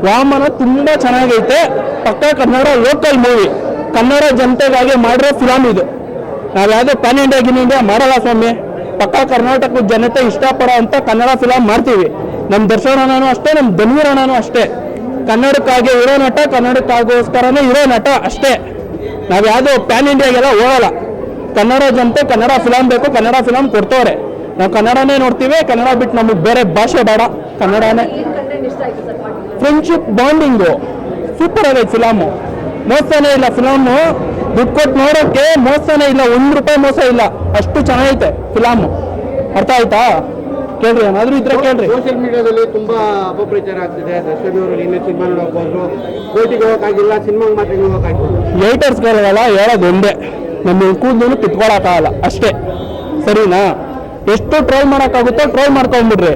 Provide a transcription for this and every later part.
ವಾಮನ ತುಂಬಾ ಚೆನ್ನಾಗೈತೆ. ಪಕ್ಕ ಕನ್ನಡ ಲೋಕಲ್ ಮೂವಿ, ಕನ್ನಡ ಜನತೆಗಾಗಿ ಮಾಡಿರೋ ಫಿಲಮ್ ಇದು. ನಾವು ಯಾವುದೋ ಪ್ಯಾನ್ ಇಂಡಿಯಾ ಗಿನ್ ಇಂಡಿಯಾ ಮಾಡಲ್ಲ ಸ್ವಾಮಿ. ಪಕ್ಕ ಕರ್ನಾಟಕದ ಜನತೆ ಇಷ್ಟಪಡೋ ಅಂತ ಕನ್ನಡ ಫಿಲಮ್ ಮಾಡ್ತೀವಿ. ನಮ್ಮ ದರ್ಶನ್ ಅಣ್ಣನೂ ಅಷ್ಟೇ, ನಮ್ಮ ಧನ್ವೀರ್ ಅಣ್ಣನೂ ಅಷ್ಟೇ. ಕನ್ನಡಕ್ಕಾಗಿ ಇರೋ ನಟ, ಕನ್ನಡಕ್ಕಾಗೋಸ್ಕರನೇ ಇರೋ ನಟ ಅಷ್ಟೇ. ನಾವು ಯಾವುದೋ ಪ್ಯಾನ್ ಇಂಡಿಯಾಗೆಲ್ಲ ಹೋಗಲ್ಲ. ಕನ್ನಡ ಜನತೆ ಕನ್ನಡ ಫಿಲಮ್ ಬೇಕು, ಕನ್ನಡ ಫಿಲಮ್ ಕೊಡ್ತವ್ರೆ. ನಾವು ಕನ್ನಡನೇ ನೋಡ್ತೀವಿ. ಕನ್ನಡ ಬಿಟ್ಟು ನಮಗೆ ಬೇರೆ ಭಾಷೆ ಬೇಡ, ಕನ್ನಡನೇ. ಫ್ರೆಂಡ್ಶಿಪ್ ಬಾಂಡಿಂಗು ಸೂಪರ್ ಆಗೈತೆ ಫಿಲಮು. ಮೋಸನೇ ಇಲ್ಲ ಫಿಲಮು. ದುಡ್ಡು ಕೊಟ್ಟು ನೋಡೋಕ್ಕೆ ಮೋಸನೇ ಇಲ್ಲ, ₹1 ಮೋಸ ಇಲ್ಲ. ಅಷ್ಟು ಚೆನ್ನಾಗೈತೆ ಫಿಲಮು. ಅರ್ಥ ಆಯ್ತಾ? ಕೇಳ್ರಿ, ಏನಾದರೂ ಇದ್ರೆ ಕೇಳ್ರಿ. ಸೋಷಿಯಲ್ ಮೀಡಿಯಾದಲ್ಲಿ ತುಂಬಾ ಅಪಪ್ರಚಾರ ಆಗ್ತಿದೆ. ದರ್ಶನ್ ಅವರು ನಿನ್ನೆ ಸಿನಿಮಾ ನೋಡೋಕೆ ಹೋದ್ರು, ಕೋರ್ಟಿಗೆ ಹೋಗೋಕ್ಕಾಗಿಲ್ಲ, ಸಿನಿಮಾಗೆ ಮಾತ್ರ ಹೋಗೋಕ್ಕಾಗಿಲ್ಲ. ಏಟರ್ಸ್ಗಳೆಲ್ಲ ಹೇಳೋದು ಒಂದೇ, ನಮ್ಮ ಕೂದಲು ಕಿತ್ಕೊಳಕ್ಕಾಗಲ್ಲ ಅಷ್ಟೇ. ಸರಿನಾ? ಎಷ್ಟು ಟ್ರೋಲ್ ಮಾಡೋಕ್ಕಾಗುತ್ತೋ ಟ್ರೋಲ್ ಮಾಡ್ಕೊಂಡ್ಬಿಡ್ರಿ.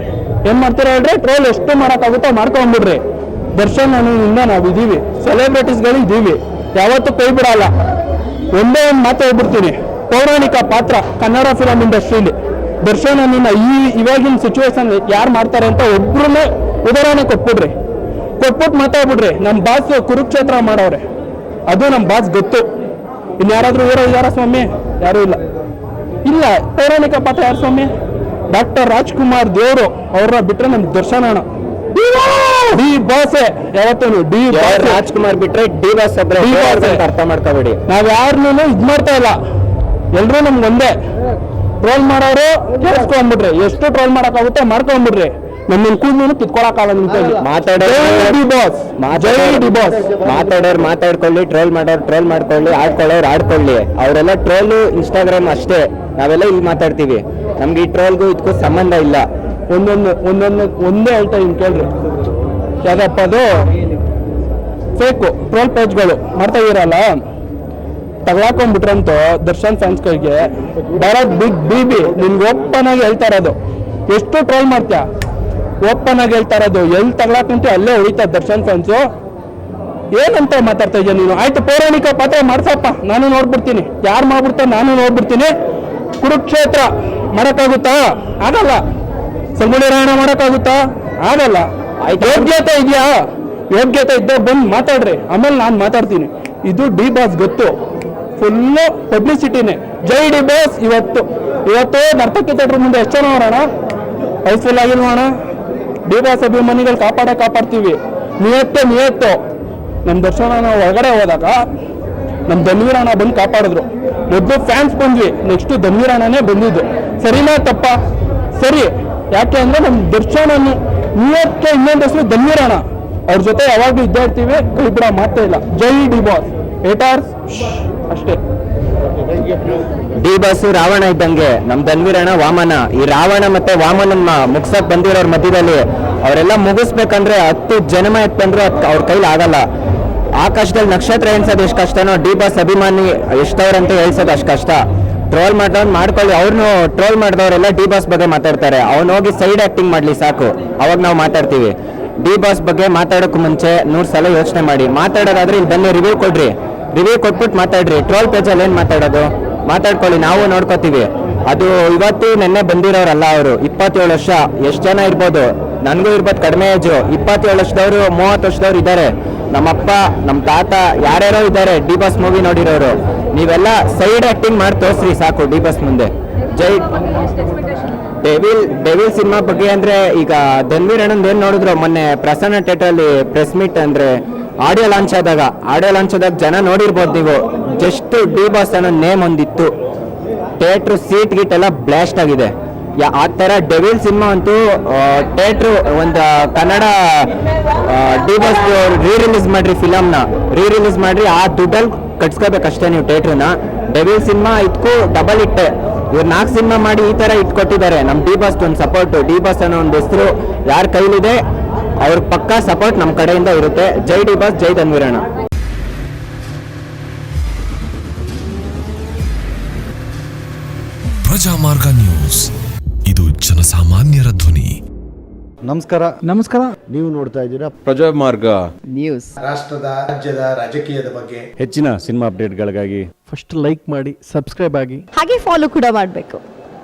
ಏನು ಮಾಡ್ತೀರಾ ಹೇಳ್ರಿ? ಟ್ರೋಲ್ ಎಷ್ಟು ಮಾಡೋಕ್ಕಾಗುತ್ತೋ ಮಾಡ್ಕೊಂಡ್ಬಿಡ್ರಿ. ದರ್ಶನ್ ಅನ್ನೋದ್ರಿಂದ ನಾವು ಇದ್ದೀವಿ, ಸೆಲೆಬ್ರಿಟೀಸ್ಗಳು ಇದ್ದೀವಿ, ಯಾವತ್ತೂ ಕೈ ಬಿಡಲ್ಲ. ಒಂದೇ ಒಂದು ಮಾತು ಹೇಳ್ಬಿಡ್ತೀನಿ, ಪೌರಾಣಿಕ ಪಾತ್ರ ಕನ್ನಡ ಫಿಲಮ್ ಇಂಡಸ್ಟ್ರಿಲಿ ದರ್ಶನ್ ಅನ್ನೋನ್ನ ಇವಾಗಿನ ಸಿಚುವೇಶನ್ ಯಾರು ಮಾಡ್ತಾರೆ ಅಂತ ಒಬ್ರನ್ನೇ ಉದಾಹರಣೆ ಕೊಟ್ಬಿಟ್ಟು ಮಾತಾಡ್ಬಿಡ್ರಿ. ನಮ್ಮ ಬಾಸ್ ಕುರುಕ್ಷೇತ್ರ ಮಾಡವ್ರೆ, ಅದು ನಮ್ಮ ಬಾಸ್ ಗೊತ್ತು. ಇನ್ಯಾರಾದ್ರೂ ಇದ್ದಾರಾ ಸ್ವಾಮಿ? ಯಾರೂ ಇಲ್ಲ. ಪೌರಾಣಿಕ ಪಾತ್ರ ಯಾರು ಸ್ವಾಮಿ? ಡಾಕ್ಟರ್ ರಾಜ್ಕುಮಾರ್ ದೇವರು ಅವ್ರನ್ನ ಬಿಟ್ರೆ ನಮ್ ದರ್ಶನ ಅಣ್ಣ ಡಿ ಬಾಸ್. ಯಾವತ್ತೂ ಡಿ ರಾಜ್ಕುಮಾರ್ ಬಿಟ್ರೆ ಡಿ ಬಾಸ್ ಅರ್ಥ ಮಾಡ್ಕೋಬೇಡಿ. ನಾವ್ ಯಾರನ್ನೂ ಇದ್ ಮಾಡ್ತಾ ಇಲ್ಲ, ಎಲ್ರೂ ನಮ್ಗೆ ಒಂದೇ. ಟ್ರೋಲ್ ಮಾಡೋರು ಕೇಳಿಸ್ಕೊಂಡ್ಬಿಡ್ರಿ, ಎಷ್ಟು ಟ್ರೋಲ್ ಮಾಡಕ್ಕಾಗುತ್ತೆ ಮಾಡ್ಕೊಂಡ್ಬಿಡ್ರಿ. ನಮ್ಮ ಕೂದಲು ಕಿತ್ಕೊಳಕ್ಕಾಗಲ್ಲ ನಿಮ್ ಕೈಲಿ. ಮಾತಾಡೋರು ಮಾತಾಡ್ಕೊಳ್ಳಿ, ಟ್ರೋಲ್ ಮಾಡೋರು ಟ್ರೋಲ್ ಮಾಡ್ಕೊಳ್ಳಿ, ಆಡ್ಕೊಳ್ಳೋರು ಆಡ್ಕೊಳ್ಳಿ. ಅವರೆಲ್ಲ ಟ್ರೋಲು ಇನ್ಸ್ಟಾಗ್ರಾಮ್ ಅಷ್ಟೇ. ನಾವೆಲ್ಲ ಇಲ್ಲಿ ಮಾತಾಡ್ತೀವಿ. ನಮ್ಗೆ ಈ ಟ್ರೋಲ್ಗೂ ಇದಕ್ಕೂ ಸಂಬಂಧ ಇಲ್ಲ. ಒಂದೇ ಹೇಳ್ತಾ ಇನ್ ಕೇಳ್ರಿ. ಯಾವ್ದಪ್ಪ ಅದು ಫೇಕು ಟ್ರೋಲ್ ಪೇಜ್ಗಳು ಮಾಡ್ತಾ ಇರಲ್ಲ, ತಗೊಳಕೊಂಡ್ಬಿಟ್ರಂತೂ ದರ್ಶನ್ ಫ್ಯಾನ್ಸ್ ಕೈಗೆ ಬರೋದ್ ಬಿಗ್ ನಿನ್ಗೆ ಓಪನ್ ಆಗಿ ಹೇಳ್ತಾ ಇರೋದು. ಎಷ್ಟು ಟ್ರೋಲ್ ಮಾಡ್ತೀಯ? ಓಪನ್ ಆಗಿ ಹೇಳ್ತಾ ಇರೋದು. ಎಲ್ಲಿ ತಗೊಳಕಂತ ಅಲ್ಲೇ ಹೊಡಿತಾ ದರ್ಶನ್ ಫ್ಯಾನ್ಸು. ಏನಂತ ಮಾತಾಡ್ತಾ ಇದ್ಯಾ ನೀನು? ಆಯ್ತು, ಪೌರಾಣಿಕ ಪಾತ್ರ ಮಾಡ್ಸಪ್ಪ, ನಾನು ನೋಡ್ಬಿಡ್ತೀನಿ. ಯಾರು ಮಾಡ್ಬಿಡ್ತಾರೆ ನಾನು ನೋಡ್ಬಿಡ್ತೀನಿ. ಕುರುಕ್ಷೇತ್ರ ಮಾಡಕ್ಕಾಗುತ್ತಾ? ಆಗಲ್ಲ. ಸಂಗೊಳ್ಳಿ ರಾಯಣ್ಣ ಮಾಡಕ್ಕಾಗುತ್ತಾ? ಆಗಲ್ಲ. ಯೋಗ್ಯತೆ ಇದೆಯಾ? ಯೋಗ್ಯತೆ ಇದ್ದ ಬಂದು ಮಾತಾಡ್ರಿ, ಆಮೇಲೆ ನಾನು ಮಾತಾಡ್ತೀನಿ. ಇದು ಡಿ ಬಾಸ್ ಗೊತ್ತು, ಫುಲ್ಲು ಪಬ್ಲಿಸಿಟಿನೇ. ಜೈ ಡಿ ಬಾಸ್. ಇವತ್ತು ನರ್ತಕಿ ಥಿಯೇಟರ್ ಮುಂದೆ ಎಷ್ಟು ಜನ ನೋಡೋಣ? ಹೌಸ್ಫುಲ್ ಆಗಿಲ್ವೋಣ? ಡಿ ಬಾಸ್ ಅಭಿಮಾನಿಗಳು ಕಾಪಾಡ್ತೀವಿ. ನಿಯತ್ತು ನಮ್ಮ ದರ್ಶನ ಹೊರಗಡೆ ಹೋದಾಗ ನಮ್ಮ ಧನ್ವೀರ್ ಅಣ್ಣ ಬಂದು ಕಾಪಾಡಿದ್ರು. ಮೊದಲು ಫ್ಯಾನ್ಸ್ ಬಂದ್ವಿ, ನೆಕ್ಸ್ಟ್ ಧನ್ವೀರ್ ಅಣ್ಣನೇ ಬಂದಿದ್ದು. ಸರಿನಾ ತಪ್ಪ? ಸರಿ. ಯಾಕೆ ಅಂದ್ರೆ ನಮ್ಮ ದರ್ಶನ ನಿಯಕ್ಕೆ ಇನ್ನೊಂದು ಹೆಸರು ಧನ್ವೀರ್ ಅಣ್ಣ. ಅವ್ರ ಜೊತೆ ಯಾವಾಗಲೂ ಇದ್ದೇ ಇರ್ತೀವಿ, ಕೈ ಬಿಡೋ ಮಾತೇ ಇಲ್ಲ. ಜೈ ಡಿ ಬಾಸ್. ಏಟಾರ್ಸ್ ಅಷ್ಟೇ. ಡಿ ಬಾಸ್ ರಾವಣ ಇದ್ದಂಗೆ, ನಮ್ ಧನ್ವೀರಣ್ಣ ವಾಮನ. ಈ ರಾವಣ ಮತ್ತೆ ವಾಮನನ್ನ ಮುಗ್ಸಕ್ ಬಂದಿರೋರ್ ಮಧ್ಯದಲ್ಲಿ ಅವರೆಲ್ಲ ಮುಗಿಸ್ಬೇಕಂದ್ರೆ 10 ಜನ್ಮ ಎತ್ತಂದ್ರು ಅವ್ರ ಕೈಲಿ ಆಗಲ್ಲ. ಆಕಾಶದಲ್ಲಿ ನಕ್ಷತ್ರ ಎಣ್ಸೋದು ಎಷ್ಟು ಕಷ್ಟನೋ, ಡಿ ಬಾಸ್ ಅಭಿಮಾನಿ ಎಷ್ಟವ್ರಂತ ಹೇಳ್ಸೋದು ಅಷ್ಟು ಕಷ್ಟ. ಟ್ರೋಲ್ ಮಾಡೋನ್ ಮಾಡ್ಕೊಳ್ಳಿ. ಅವ್ರನ್ನು ಟ್ರೋಲ್ ಮಾಡಿದವರೆಲ್ಲ ಡಿ ಬಾಸ್ ಬಗ್ಗೆ ಮಾತಾಡ್ತಾರೆ. ಅವ್ನು ಹೋಗಿ ಸೈಡ್ ಆಕ್ಟಿಂಗ್ ಮಾಡ್ಲಿ ಸಾಕು, ಅವಾಗ ನಾವು ಮಾತಾಡ್ತೀವಿ. ಡಿ ಬಾಸ್ ಬಗ್ಗೆ ಮಾತಾಡೋಕೆ ಮುಂಚೆ 100 ಸಲ ಯೋಚನೆ ಮಾಡಿ. ಮಾತಾಡೋದಾದ್ರೆ ಇಲ್ಲಿ ಬನ್ನಿ, ರಿವ್ಯೂ ಕೊಡ್ರಿ. ರಿವ್ಯೂ ಕೊಟ್ಬಿಟ್ಟು ಮಾತಾಡ್ರಿ. ಟ್ರೋಲ್ ಪೇಜಲ್ಲಿ ಏನು ಮಾತಾಡೋದು? ಮಾತಾಡ್ಕೊಳ್ಳಿ, ನಾವು ನೋಡ್ಕೋತೀವಿ. ಅದು ಇವತ್ತು ನೆನ್ನೆ ಬಂದಿರೋರಲ್ಲ ಅವರು. 27 ವರ್ಷ. ಎಷ್ಟು ಜನ ಇರ್ಬೋದು? ನನಗೂ ಇರ್ಬೋದು ಕಡಿಮೆ ಏಜು. 27 ವರ್ಷದವರು 30 ವರ್ಷದವ್ರು ಇದ್ದಾರೆ. ನಮ್ಮಪ್ಪ, ನಮ್ಮ ತಾತ, ಯಾರ್ಯಾರೋ ಇದ್ದಾರೆ ಡಿ ಬಾಸ್ ಮೂವಿ ನೋಡಿರೋರು. ನೀವೆಲ್ಲ ಸೈಡ್ ಆಕ್ಟಿಂಗ್ ಮಾಡಿ ತೋರಿಸ್ರಿ ಸಾಕು ಡಿ ಬಾಸ್ ಮುಂದೆ. ಜೈ ಡೆವಿಲ್ ಸಿನಿಮಾ ಬಗ್ಗೆ ಅಂದ್ರೆ ಈಗ ಧನ್ವೀರ್ ಅಣ್ಣಂದು ಏನು ನೋಡಿದ್ರು ಮೊನ್ನೆ ಪ್ರಸನ್ನ ಥಿಯೇಟರಲ್ಲಿ ಪ್ರೆಸ್ ಮೀಟ್ ಅಂದ್ರೆ ಆಡಿಯೋ ಲಾಂಚ್ ಆದಾಗ ಜನ ನೋಡಿರ್ಬೋದು ನೀವು. ಜಸ್ಟ್ ಡಿ ಬಾಸ್ ಅನ್ನೋ ನೇಮ್ ಒಂದಿತ್ತು. ಥಿಯೇಟ್ರು ಸೀಟ್ ಗೀಟ್ ಎಲ್ಲ ಬ್ಲಾಸ್ಟ್ ಆಗಿದೆ. ಆ ಥರ ಡೆವಿಲ್ ಸಿನಿಮಾ ಅಂತೂ ಥಿಯೇಟ್ರು ಒಂದು ಕನ್ನಡ ಡಿ ಬಾಸ್ ರೀ-ರಿಲೀಸ್ ಮಾಡ್ರಿ, ಫಿಲಮ್ನ ರೀ-ರಿಲೀಸ್ ಮಾಡ್ರಿ. ಆ ದುಡ್ಡಲ್ಲಿ ಕಟ್ಸ್ಕೋಬೇಕಷ್ಟೇ ನೀವು ಥಿಯೇಟ್ರನ್ನ. ಡೆವಿಲ್ ಸಿನಿಮಾ ಇದಕ್ಕೂ ಡಬಲ್ ಇಟ್ಟೆ. ಇವ್ರು 4 ಸಿನಿಮಾ ಮಾಡಿ ಈ ಥರ ಇಟ್ಕೊಟ್ಟಿದ್ದಾರೆ. ನಮ್ಮ ಡಿ ಬಾಸ್ ಒಂದು ಸಪೋರ್ಟು. ಡಿ ಬಾಸ್ ಅನ್ನೋ ಒಂದು ಹೆಸರು ಯಾರ ಕೈಲಿದೆ ಅವ್ರ ಪಕ್ಕಾ ಸಪೋರ್ಟ್ ನಮ್ಮ ಕಡೆಯಿಂದ ಇರುತ್ತೆ. ಜೈ ಡಿ ಬಾಸ್, ಜೈ ಧನ್ವೀರಣ್ಣ. ಪ್ರಜಾಮಾರ್ಗ ನ್ಯೂಸ್, ಇದು ಜನಸಾಮಾನ್ಯರ ಧ್ವನಿ. ನಮಸ್ಕಾರ. ನೀವು ನೋಡ್ತಾ ಇದ್ದೀರಾ ಪ್ರಜಾಮಾರ್ಗ ನ್ಯೂಸ್. ರಾಷ್ಟ್ರದ, ರಾಜ್ಯದ, ರಾಜಕೀಯದ ಬಗ್ಗೆ ಹೆಚ್ಚಿನ ಸಿನಿಮಾ ಅಪ್ಡೇಟ್ಗಳಿಗಾಗಿ ಫಸ್ಟ್ ಲೈಕ್ ಮಾಡಿ, ಸಬ್ಸ್ಕ್ರೈಬ್ ಆಗಿ, ಹಾಗೆ ಫಾಲೋ ಕೂಡ ಮಾಡಬೇಕು.